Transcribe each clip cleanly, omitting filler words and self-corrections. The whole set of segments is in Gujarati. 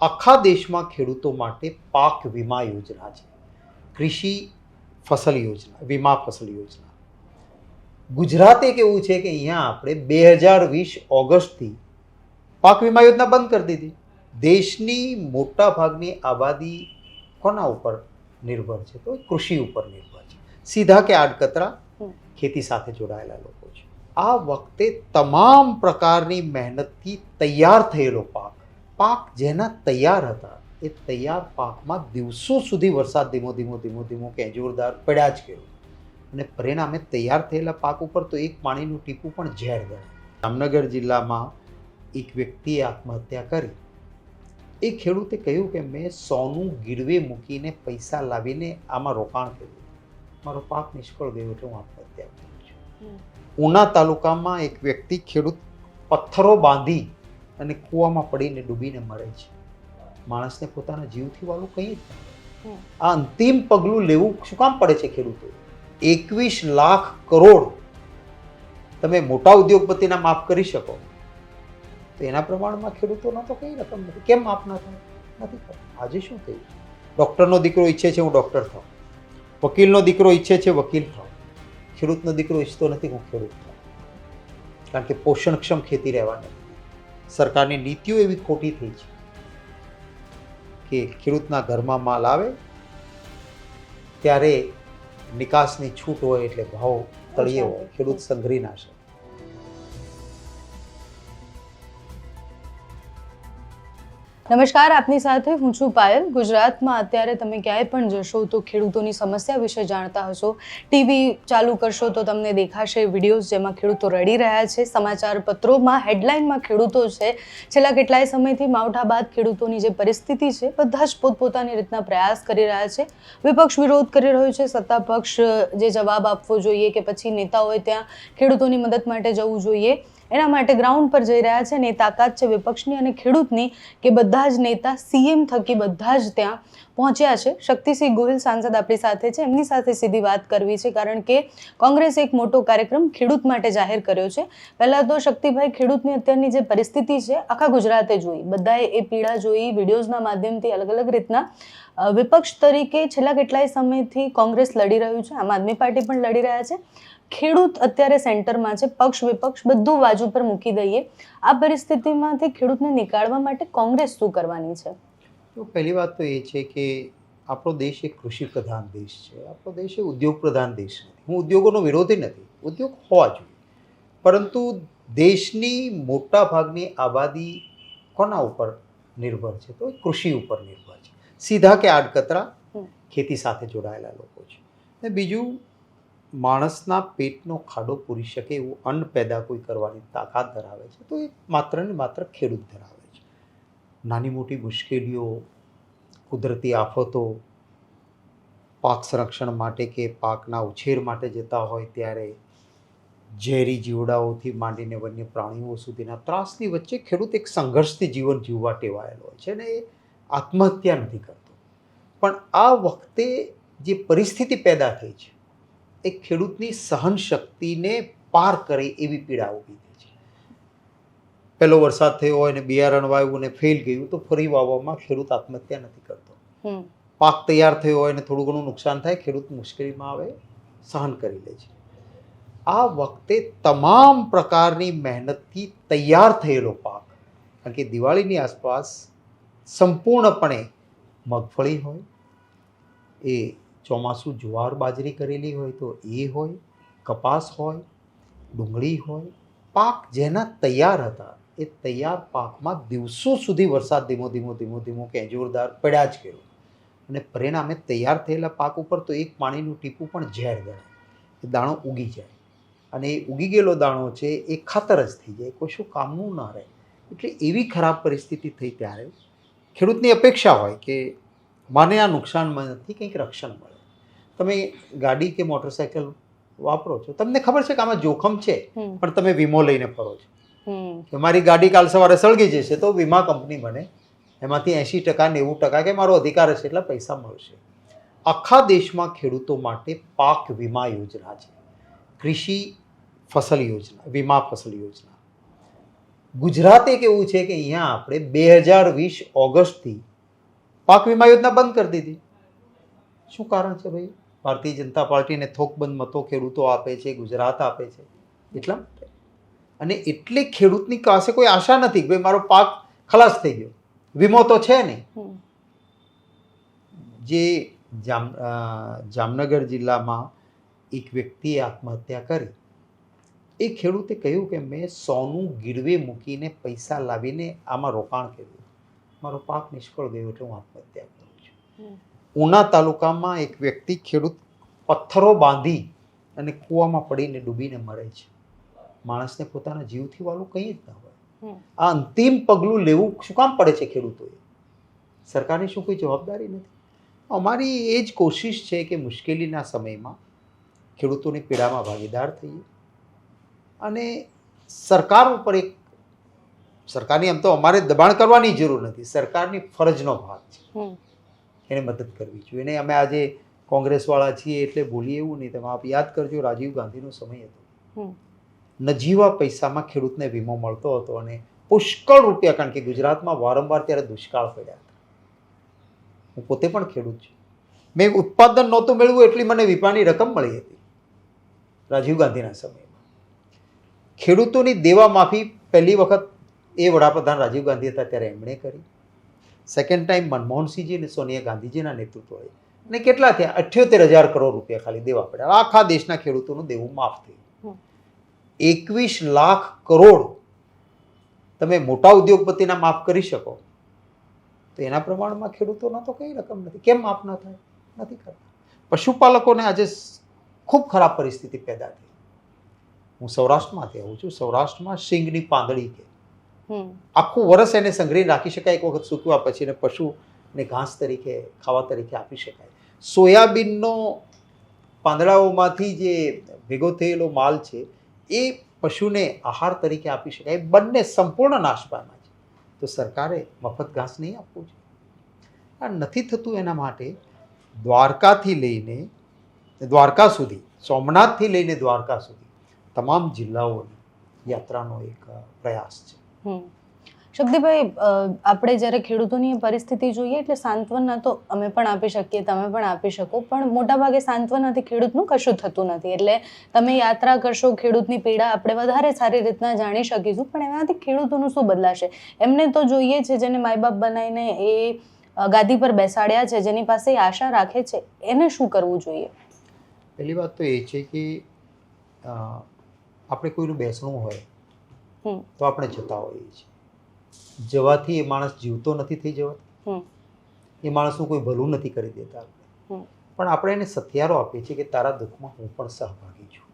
આખા દેશમાં ખેડૂતો માટે પાક વીમા યોજના છે. કૃષિ ફસલ યોજના, વીમા ફસલ યોજના. ગુજરાત એક એવું છે કે અહીંયા આપણે 2020 ઓગસ્ટથી પાક વીમા યોજના બંધ કરી દીધી. દેશની મોટા ભાગની આબાદી કોના ઉપર નિર્ભર છે? તો કૃષિ ઉપર નિર્ભર છે. સીધા કે આડકતરા ખેતી સાથે જોડાયેલા લોકો છે. આ વખતે તમામ પ્રકારની મહેનતથી તૈયાર થયેલો પાક જેના તૈયાર હતા એ તૈયાર પાકમાં દિવસો સુધી વરસાદ ધીમો કે જોરદાર પડ્યા જ કર્યો અને પરિણામે તૈયાર થયેલા પાક ઉપર તો એક પાણીનું ટીપું પણ ઝેર ગણાય. જામનગર જિલ્લામાં એક વ્યક્તિએ આત્મહત્યા કરી. એ ખેડૂતે કહ્યું કે મેં સોનું ગીરવે મૂકીને પૈસા લાવીને આમાં રોકાણ કર્યું, મારો પાક નિષ્ફળ ગયો એટલે હું આત્મહત્યા કરું છું. ઉના તાલુકામાં એક વ્યક્તિ ખેડૂત પથ્થરો બાંધી અને કૂવામાં પડીને ડૂબીને મરે છે. માણસને પોતાના જીવથી વાળું કંઈ જ નહીં. આ અંતિમ પગલું લેવું શું કામ પડે છે ખેડૂતો? 21 લાખ કરોડ તમે મોટા ઉદ્યોગપતિના માફ કરી શકો તો એના પ્રમાણમાં ખેડૂતોનો તો કઈ રકમ નથી. કેમ માફ ના થાય? નથી કરતા. આજે શું થયું? ડૉક્ટરનો દીકરો ઈચ્છે છે હું ડૉક્ટર થાઉં, વકીલનો દીકરો ઈચ્છે છે વકીલ થાઉં, ખેડૂતનો દીકરો ઈચ્છતો નથી હું ખેડૂત થાઉં. કારણ કે પોષણક્ષમ ખેતી રહેવાની સરકારની નીતિઓ એવી ખોટી થઈ છે કે ખેડૂતના ઘરમાં માલ આવે ત્યારે નિકાસની છૂટ હોય એટલે ભાવ તળિયે હોય, ખેડૂત સંઘરી ના શકે. નમસ્કાર, આપની સાથે હું છું પાયલ. ગુજરાતમાં અત્યારે તમે ક્યાંય પણ જશો તો ખેડૂતોની સમસ્યા વિશે જાણતા હશો. ટીવી ચાલુ કરશો તો તમને દેખાશે વિડીયોઝ જેમાં ખેડૂતો રડી રહ્યા છે. સમાચાર પત્રોમાં હેડલાઇનમાં ખેડૂતો છે. છેલ્લા કેટલાય સમયથી માવઠા બાદ ખેડૂતોની જે પરિસ્થિતિ છે બધા જ પોતપોતાની રીતના પ્રયાસ કરી રહ્યા છે. વિપક્ષ વિરોધ કરી રહ્યો છે, સત્તા પક્ષ જે જવાબ આપવો જોઈએ કે પછી નેતાઓએ ત્યાં ખેડૂતોની મદદ માટે જવું જોઈએ એના માટે ગ્રાઉન્ડ પર જઈ રહ્યા છે. અને એ તાકાત છે વિપક્ષની અને ખેડૂતની કે બધા જ નેતા સીએમ થકી બધા જ ત્યાં પહોંચ્યા છે. શક્તિસિંહ ગોહિલ સાંસદ આપણી સાથે છે, એમની સાથે સીધી વાત કરવી છે કારણ કે કોંગ્રેસે એક મોટો કાર્યક્રમ ખેડૂત માટે જાહેર કર્યો છે. પહેલાં તો શક્તિભાઈ, ખેડૂતની અત્યારની જે પરિસ્થિતિ છે આખા ગુજરાતે જોઈ, બધાએ એ પીડા જોઈ, વિડીયોઝના માધ્યમથી અલગ અલગ રીતના. વિપક્ષ તરીકે છેલ્લા કેટલાય સમયથી કોંગ્રેસ લડી રહ્યું છે, આમ આદમી પાર્ટી પણ લડી રહ્યા છે. ખેડૂત અત્યારે સેન્ટરમાં છે, પક્ષ વિપક્ષ બધું બાજુ પર મૂકી દઈએ. આ પરિસ્થિતિમાંથી ખેડૂતને નીકાળવા માટે કોંગ્રેસ શું કરવાની છે? તો પહેલી વાત તો એ છે કે આપણો દેશ એક કૃષિ પ્રધાન દેશ છે. આપણો દેશ એ ઉદ્યોગ પ્રધાન દેશ નથી. હું ઉદ્યોગોનો વિરોધી નથી, ઉદ્યોગ હોવા જોઈએ, પરંતુ દેશની મોટા ભાગની આબાદી કોના ઉપર નિર્ભર છે? તો કૃષિ ઉપર નિર્ભર છે. સીધા કે આડકતરા ખેતી સાથે જોડાયેલા લોકો છે. અને બીજું, માણસના પેટનો ખાડો પૂરી શકે એવું અન્ન પેદા કોઈ કરવાની તાકાત ધરાવે છે તો એ માત્ર ને માત્ર ખેડૂત ધરાવે છે. નાની મોટી મુશ્કેલીઓ, કુદરતી આફતો, પાક સંરક્ષણ માટે કે પાકના ઉછેર માટે જતા હોય ત્યારે ઝેરી જીવડાઓથી માંડીને વન્ય પ્રાણીઓ સુધીના ત્રાસની વચ્ચે ખેડૂત એક સંઘર્ષથી જીવન જીવવા ટેવાયેલો હોય છે અને એ આત્મહત્યા નથી કરતો. પણ આ વખતે જે પરિસ્થિતિ પેદા થઈ છે એ ખેડૂતની સહન શક્તિને પાર કરે એવી પીડા ઊભી થઈ છે. પહેલો વરસાદ થયો હોય અને બિયારણ વાવ્યું અને ફેલ ગયું તો ફરી વાવવામાં ખેડૂત આત્મહત્યા નથી કરતો. પાક તૈયાર થયો હોય અને થોડું ઘણું નુકસાન થાય, ખેડૂત મુશ્કેલીમાં આવે, સહન કરી લે છે. આ વખતે તમામ પ્રકારની મહેનતથી તૈયાર થયેલો પાક, કારણ કે દિવાળીની આસપાસ સંપૂર્ણપણે મગફળી હોય, એ ચોમાસું જુવાર બાજરી કરેલી હોય તો એ હોય, કપાસ હોય, ડુંગળી હોય, પાક જેના તૈયાર હતા એ તૈયાર પાકમાં દિવસો સુધી વરસાદ ધીમો કે જોરદાર પડ્યા જ કર્યો અને પરિણામે તૈયાર થયેલા પાક ઉપર તો એક પાણીનું ટીપું પણ ઝેર ગણાય. એ દાણો ઉગી જાય અને એ ઉગી ગયેલો દાણો છે એ ખાતર જ થઈ જાય, કોઈ શું કામનું ન રહે. એટલે એવી ખરાબ પરિસ્થિતિ થઈ ત્યારે ખેડૂતની અપેક્ષા હોય કે મને આ નુકસાનમાંથી કંઈક રક્ષણ મળે. તમે ગાડી કે મોટરસાઇકલ વાપરો છો, તમને ખબર છે કે આમાં જોખમ છે, પણ તમે વીમો લઈને ફરો છો કે મારી ગાડી કાલ સવારે સળગી જશે તો વીમા કંપની મને એમાંથી 80% 90% કે મારો અધિકાર હશે એટલા પૈસા મળશે. આખા દેશમાં ખેડૂતો માટે પાક વીમા યોજના છે, કૃષિ ફસલ યોજના, વીમા ફસલ યોજના. ગુજરાત એક એવું છે કે અહીંયા આપણે 2020 ઓગસ્ટથી પાક વીમા યોજના બંધ કરી દીધી. શું કારણ છે ભાઈ? ભારતીય જનતા પાર્ટીને થોકબંધ મતો ખેડૂતો આપે છે, ગુજરાત આપે છે એટલા માટે. અને એટલે ખેડૂતની પાસે કોઈ આશા નથી કે ભાઈ મારો પાક ખલાસ થઈ ગયો, વીમો તો છે નહીં. જે જામનગર જિલ્લામાં એક વ્યક્તિએ આત્મહત્યા કરી, એ ખેડૂતે કહ્યું કે મેં સોનું ગીરવે મૂકીને પૈસા લાવીને આમાં રોકાણ કર્યું, મારો પાક નિષ્ફળ ગયો એટલે હું આત્મહત્યા કરું છું. ઉના તાલુકામાં એક વ્યક્તિ ખેડૂત પથ્થરો બાંધી અને કૂવામાં પડીને ડૂબીને મરે છે. માણસને પોતાના જીવથી વાલું કંઈ જ ના હોય. આ અંતિમ પગલું લેવું શું કામ પડે છે ખેડૂતોએ? સરકારની શું કોઈ જવાબદારી નથી? અમારી એ જ કોશિશ છે કે મુશ્કેલીના સમયમાં ખેડૂતોની પીડામાં ભાગીદાર થઈએ અને સરકાર ઉપર એક સરકારની એમ તો અમારે દબાણ કરવાની જરૂર નથી, સરકારની ફરજનો ભાગ છે એને મદદ કરવી જોઈએ. એને અમે આજે કોંગ્રેસવાળા છીએ એટલે બોલીએ એવું નહીં. તમે આપ યાદ કરજો, રાજીવ ગાંધીનો સમય હતો, નજીવા પૈસામાં ખેડૂતને વીમો મળતો હતો અને પુષ્કળ રૂપિયા, કારણ કે ગુજરાતમાં વારંવાર ત્યારે દુષ્કાળ પડ્યા હતા. હું પોતે પણ ખેડૂત છું. મેં ઉત્પાદન નહોતું મેળવ્યું એટલી મને વીમાની રકમ મળી હતી રાજીવ ગાંધીના સમયમાં. ખેડૂતોની દેવા માફી પહેલી વખત એ વડાપ્રધાન રાજીવ ગાંધી હતા ત્યારે એમણે કરી. સેકન્ડ ટાઈમ મનમોહનસિંહજી અને સોનિયા ગાંધીજીના નેતૃત્વએ, અને કેટલા થયા? 78,000 કરોડ રૂપિયા ખાલી દેવા પડ્યા. આખા દેશના ખેડૂતોનું દેવું માફ થયું. 21 લાખ કરોડ તમે મોટા ઉદ્યોગપતિના માફ કરી શકો તો એના પ્રમાણમાં ખેડૂતોનો તો કઈ રકમ નથી. કેમ માફ ન થાય? નથી કરતા. પશુપાલકોને આજે ખૂબ ખરાબ પરિસ્થિતિ પેદા થઈ. હું સૌરાષ્ટ્રમાંથી આવું છું. સૌરાષ્ટ્રમાં સિંગની પાંદડી કે આખું વર્ષ એને સંઘરી રાખી શકાય, એક વખત સૂકવ્યા પછી એને પશુને ઘાસ તરીકે ખાવા તરીકે આપી શકાય. સોયાબીનનો પાંદડાઓમાંથી જે ભેગો થયેલો માલ છે એ પશુને આહાર તરીકે આપી શકાય. બંને સંપૂર્ણ નાશ પામ્યા છે. તો સરકારે મફત ઘાસ નહીં આપવું જોઈએ. આ નથી થતું. એના માટે દ્વારકાથી લઈને દ્વારકા સુધી, સોમનાથથી લઈને દ્વારકા સુધી તમામ જિલ્લાઓની યાત્રાનો એક પ્રયાસ છે. શક્તિભાઈ, આપણે જ્યારે ખેડૂતોની પરિસ્થિતિ જોઈએ એટલે સાંત્વના તો અમે પણ આપી શકીએ, તમે પણ આપી શકો, પણ મોટાભાગે સાંત્વનાથી ખેડૂતનું કશું થતું નથી. એટલે તમે યાત્રા કરશો, ખેડૂતની પીડા આપણે વધારે સારી રીતના જાણી શકીશું, પણ એનાથી ખેડૂતોનું શું બદલાશે? એમને તો જોઈએ છે જેને માય બાપ બનાવીને એ ગાદી પર બેસાડ્યા છે, જેની પાસે એ આશા રાખે છે, એને શું કરવું જોઈએ? પહેલી વાત તો એ છે કે આપણે કોઈનું બેસણું હોય તો આપણે જતા હોઈએ છીએ. જવાથી એ માણસ જીવતો નથી થઈ જવાતો, એ માણસનું કોઈ ભલું નથી કરી દેતા આપણે, પણ આપણે એને સથિયારો આપીએ છીએ કે તારા દુઃખમાં હું પણ સહભાગી છું.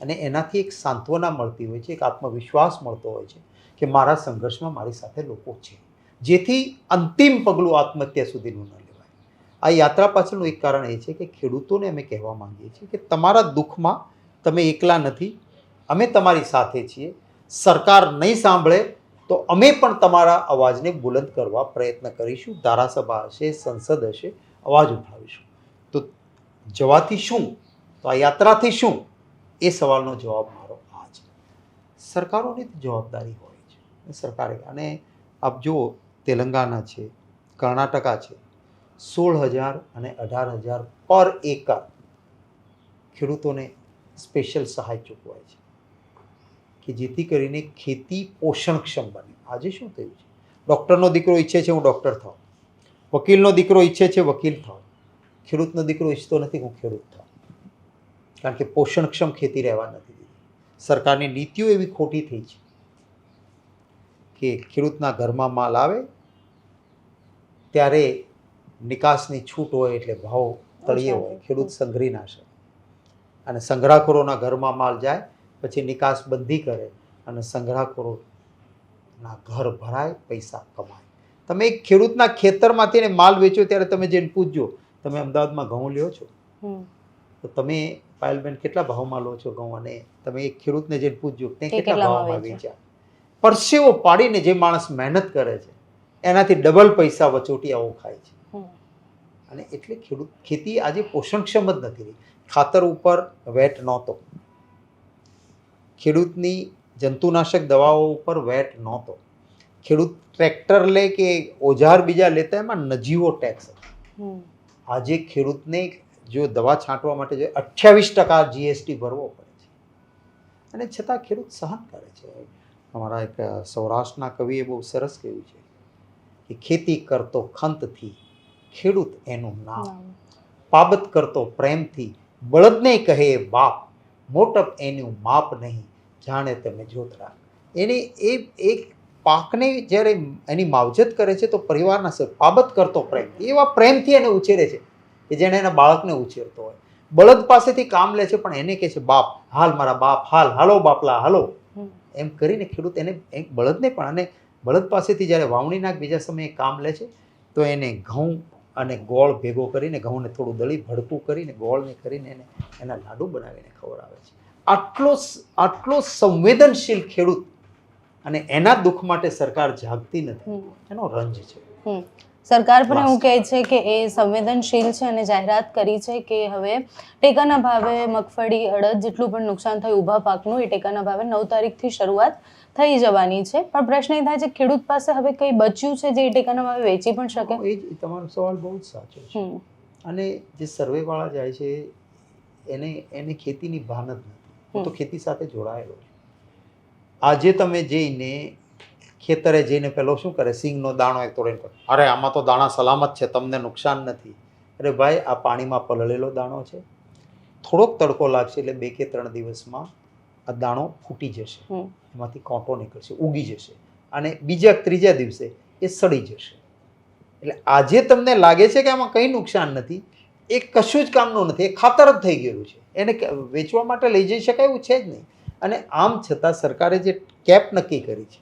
અને એનાથી એક સાંત્વના મળતી હોય છે, એક આત્મવિશ્વાસ મળતો હોય છે કે મારા સંઘર્ષમાં મારી સાથે લોકો છે, જેથી અંતિમ પગલું આત્મહત્યા સુધીનું ન લેવાય. આ યાત્રા પાછળનું એક કારણ એ છે કે ખેડૂતોને અમે કહેવા માંગીએ છીએ કે તમારા દુઃખમાં તમે એકલા નથી, અમે તમારી સાથે છીએ. સરકાર નહીં સાંભળે તો અમે પણ તમારા અવાજને બુલંદ કરવા પ્રયત્ન કરીશું. ધારાસભા હશે, સંસદ હશે, અવાજ ઉઠાવીશું. તો જવાથી શું, તો આ યાત્રાથી શું, એ સવાલનો જવાબ મારો આ છે. સરકારોની જવાબદારી હોય છે. સરકારે, અને આપ જુઓ તેલંગાના છે, કર્ણાટકા છે, 16,000 અને 18,000 પર એકર ખેડૂતોને સ્પેશિયલ સહાય ચૂકવાય છે કે જેથી કરીને ખેતી પોષણક્ષમ બને. આજે શું થયું છે? ડૉક્ટરનો દીકરો ઈચ્છે છે હું ડૉક્ટર થાઉં, વકીલનો દીકરો ઈચ્છે છે વકીલ થાઉં, ખેડૂતનો દીકરો ઈચ્છતો નથી હું ખેડૂત થાઉં, કારણ કે પોષણક્ષમ ખેતી રહેવા નથી દીધી. સરકારની નીતિઓ એવી ખોટી થઈ છે કે ખેડૂતના ઘરમાં માલ આવે ત્યારે નિકાસની છૂટ હોય એટલે ભાવ તળિયે હોય, ખેડૂત સંઘરી ના શકે, અને સંગ્રહખોરોના ઘરમાં માલ જાય પછી નિકાસ બંધી કરે અને સંગ્રહખોરોના ઘર ભરાય, પૈસા કમાય. તમે એક ખેડૂતના ખેતરમાંથી માલ વેચો ત્યારે તમે જઈને પૂછજો, તમે અમદાવાદમાં ઘઉં લ્યો છો તો તમે પાયલબેન કેટલા ભાવમાં લો છો ઘઉં, અને તમે એક ખેડૂતને જઈને પૂછજો તે કેટલા ભાવમાં વેચ્યા. પરસેવો પાડીને જે માણસ મહેનત કરે છે એનાથી ડબલ પૈસા વચોટિયાઓ ખાય છે. અને એટલે ખેતી આજે પોષણક્ષમ જ નથી રહી. ખાતર ઉપર વેટ નહોતો, ખેડૂતની જંતુનાશક દવાઓ ઉપર વેટ નહોતો. ખેડૂત ટ્રેક્ટર લે કે ઓજાર બીજા લેતા એમાં નજીવો ટેક્સ હતો. આજે ખેડૂતને જો દવા છાંટવા માટે જો 28% GST ભરવો પડે છે, અને છતાં ખેડૂત સહન કરે છે. અમારા એક સૌરાષ્ટ્રના કવિએ બહુ સરસ કહ્યું છે કે ખેતી કરતો ખંતથી ખેડૂત એનું નામ, પાબત કરતો પ્રેમથી બળદને કહે બાપ, મોટપ એનું માપ નહીં જાણે તમે જોતરા. એની એક પાકને જ્યારે એની માવજત કરે છે તો પરિવારના પાબત કરતો પ્રેમ, એવા પ્રેમથી એને ઉછેરે છે કે જેણે એના બાળકને ઉછેરતો હોય. બળદ પાસેથી કામ લે છે પણ એને કહે છે બાપ, હાલ મારા બાપ, હાલો બાપલા હાલો, એમ કરીને ખેડૂત એને એક બળદને પણ, અને બળદ પાસેથી જ્યારે વાવણીના બીજા સમયે કામ લે છે તો એને ઘઉં અને ગોળ ભેગો કરીને, ઘઉંને થોડું દળી ભડકું કરીને ગોળને કરીને એને એના લાડુ બનાવીને ખવડાવે છે. આટલો સંવેદનશીલ ખેડૂત, અને એના દુઃખ માટે સરકાર જાગતી નથી, એનો રંજ છે. સરકાર પણ એવું કહે છે કે એ સંવેદનશીલ છે અને જાહેરાત કરી છે કે હવે ટેકાના ભાવે મગફળી, અડદ જેટલું પણ નુકસાન થયું ઊભા પાકનું, એ ટેકાના ભાવે 9 તારીખથી શરૂઆત થઈ જવાની છે. પણ પ્રશ્ન એ થાય છે ખેડૂત પાસે હવે કંઈ બચ્યું છે જે ટેકાના ભાવે વેચી પણ શકે? એ જ તમારો સવાલ બહુ જ સાચો છે. અને જે સર્વેવાળા જાય છે એને ખેતીની ભાન જ નથી. હું તો ખેતી સાથે જોડાયેલો છું. આજે તમે જઈને ખેતરે જઈને પેલો શું કરે, સિંગનો દાણો એક તોડીને કરે, અરે આમાં તો દાણા સલામત છે, તમને નુકસાન નથી. અરે ભાઈ, આ પાણીમાં પલળેલો દાણો છે, થોડોક તડકો લાગશે એટલે 2 કે 3 દિવસમાં આ દાણો ફૂટી જશે, એમાંથી કોંટો નીકળશે, ઉગી જશે, અને બીજા 3જા દિવસે એ સડી જશે. એટલે આજે તમને લાગે છે કે આમાં કંઈ નુકસાન નથી, એ કશું જ કામનું નથી, એ ખાતર જ થઈ ગયું છે, એને વેચવા માટે લઈ જઈ શકાય એવું છે જ નહીં. અને આમ છતાં સરકારે જે કેપ નક્કી કરી છે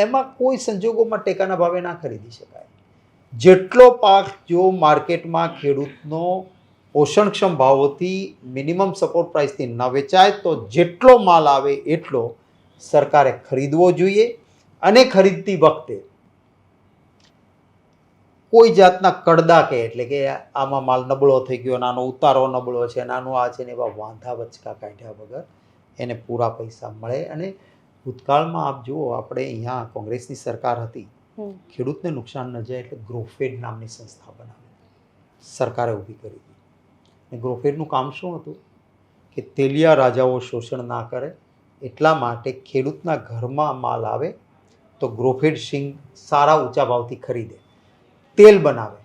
એમાં કોઈ સંજોગોમાં ટેકાના ભાવે ના ખરીદી શકાય. જેટલો પાક જો માર્કેટમાં ખેડૂતનો પોષણક્ષમ ભાવોથી મિનિમમ સપોર્ટ પ્રાઇસથી ન વેચાય તો જેટલો માલ આવે એટલો સરકારે ખરીદવો જોઈએ. અને ખરીદતી વખતે કોઈ જાતના કડદા કે, એટલે કે આમાં માલ નબળો થઈ ગયો, નાનો ઉતારો નબળો છે, નાનો આ છે ને, એવા વાંધા વચકા કાઢ્યા વગર એને પૂરા પૈસા મળે. અને ભૂતકાળમાં આપ જુઓ, આપણે અહીંયા કોંગ્રેસની સરકાર હતી, ખેડૂતને નુકસાન ન જાય એટલે ગ્રોફેડ નામની સંસ્થા બનાવી સરકારે ઊભી કરી હતી. અને ગ્રોફેડનું કામ શું હતું કે તેલિયા રાજાઓ શોષણ ના કરે એટલા માટે ખેડૂતના ઘરમાં માલ આવે તો ગ્રોફેડ સિંગ સારા ઊંચા ભાવથી ખરીદે, તેલ બનાવે,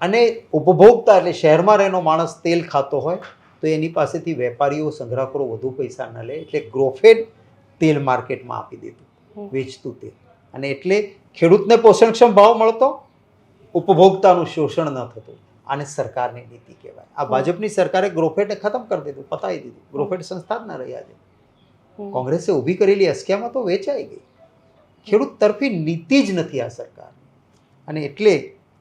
અને ઉપભોક્તા એટલે શહેરમાં રહેનો માણસ તેલ ખાતો હોય તો એની પાસેથી વેપારીઓ, સંગ્રાહકો વધુ પૈસા ન લે, એટલે ગ્રોફેડ તેલ માર્કેટમાં આપી દેતું, વેચતું તેલ. અને એટલે ખેડૂતને પોષણક્ષમ ભાવ મળતો, ઉપભોક્તાનું શોષણ ન થતું. આને સરકારની નીતિ કહેવાય. આ ભાજપની સરકારે ગ્રોફેડને ખતમ કરી દીધું, પતાવી દીધું. ગ્રોફેડ સંસ્થા જ ન રહી. આજે કોંગ્રેસે ઊભી કરેલી અસ્કિયામાં તો વેચાઈ ગઈ. ખેડૂત તરફી નીતિ જ નથી આ સરકારની, અને એટલે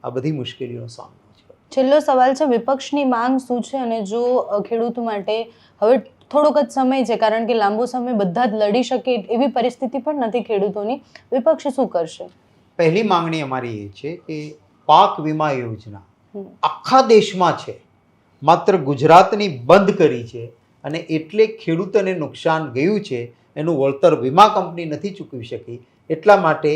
આ બધી મુશ્કેલીઓનો સામનો છે. છેલ્લો સવાલ છે, વિપક્ષની માંગ શું છે? અને જો ખેડૂત માટે હવે થોડોક જ સમય છે, કારણ કે લાંબો સમય બધા જ લડી શકે એવી પરિસ્થિતિ પણ નથી ખેડૂતોની, વિપક્ષ શું કરશે? પહેલી માંગણી અમારી એ છે કે પાક વીમા યોજના આખા દેશમાં છે, માત્ર ગુજરાતની બંધ કરી છે, અને એટલે ખેડૂતોને નુકસાન ગયું છે, એનું વળતર વીમા કંપની નથી ચૂકવી શકી. એટલા માટે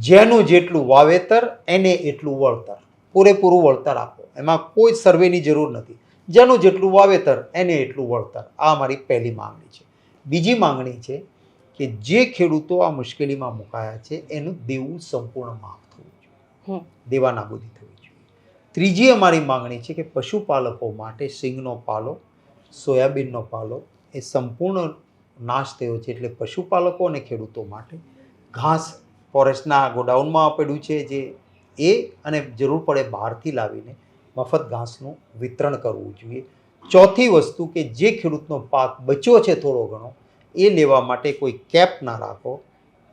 જેનું જેટલું વાવેતર એને એટલું વળતર, પૂરેપૂરું વળતર આપો. એમાં કોઈ સર્વેની જરૂર નથી. જેનું જેટલું વાવેતર એને એટલું વળતર. આ અમારી પહેલી માંગણી છે. બીજી માંગણી છે કે જે ખેડૂતો આ મુશ્કેલીમાં મુકાયા છે એનું દેવું સંપૂર્ણ માફ થવું જોઈએ, દેવા નાબૂદી થવી જોઈએ. ત્રીજી અમારી માંગણી છે કે પશુપાલકો માટે સિંગનો પાલો, સોયાબીનનો પાલો એ સંપૂર્ણ નાશ થયો છે, એટલે પશુપાલકો અને ખેડૂતો માટે ઘાસ ફોરેસ્ટના ગોડાઉનમાં પડ્યું છે, જે એ અને જરૂર પડે બહારથી લાવીને મફત ઘાસનું વિતરણ કરવું જોઈએ. ચોથી વસ્તુ કે જે ખેડૂતનો પાક બચ્યો છે થોડો ઘણો, એ લેવા માટે કોઈ કેપ ના રાખો,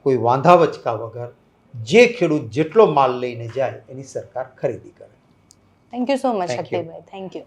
કોઈ વાંધા વચકા વગર જે ખેડૂત જેટલો માલ લઈને જાય એની સરકાર ખરીદી કરે. થેન્ક યુ સો મચ અખિલભાઈ. Thank you.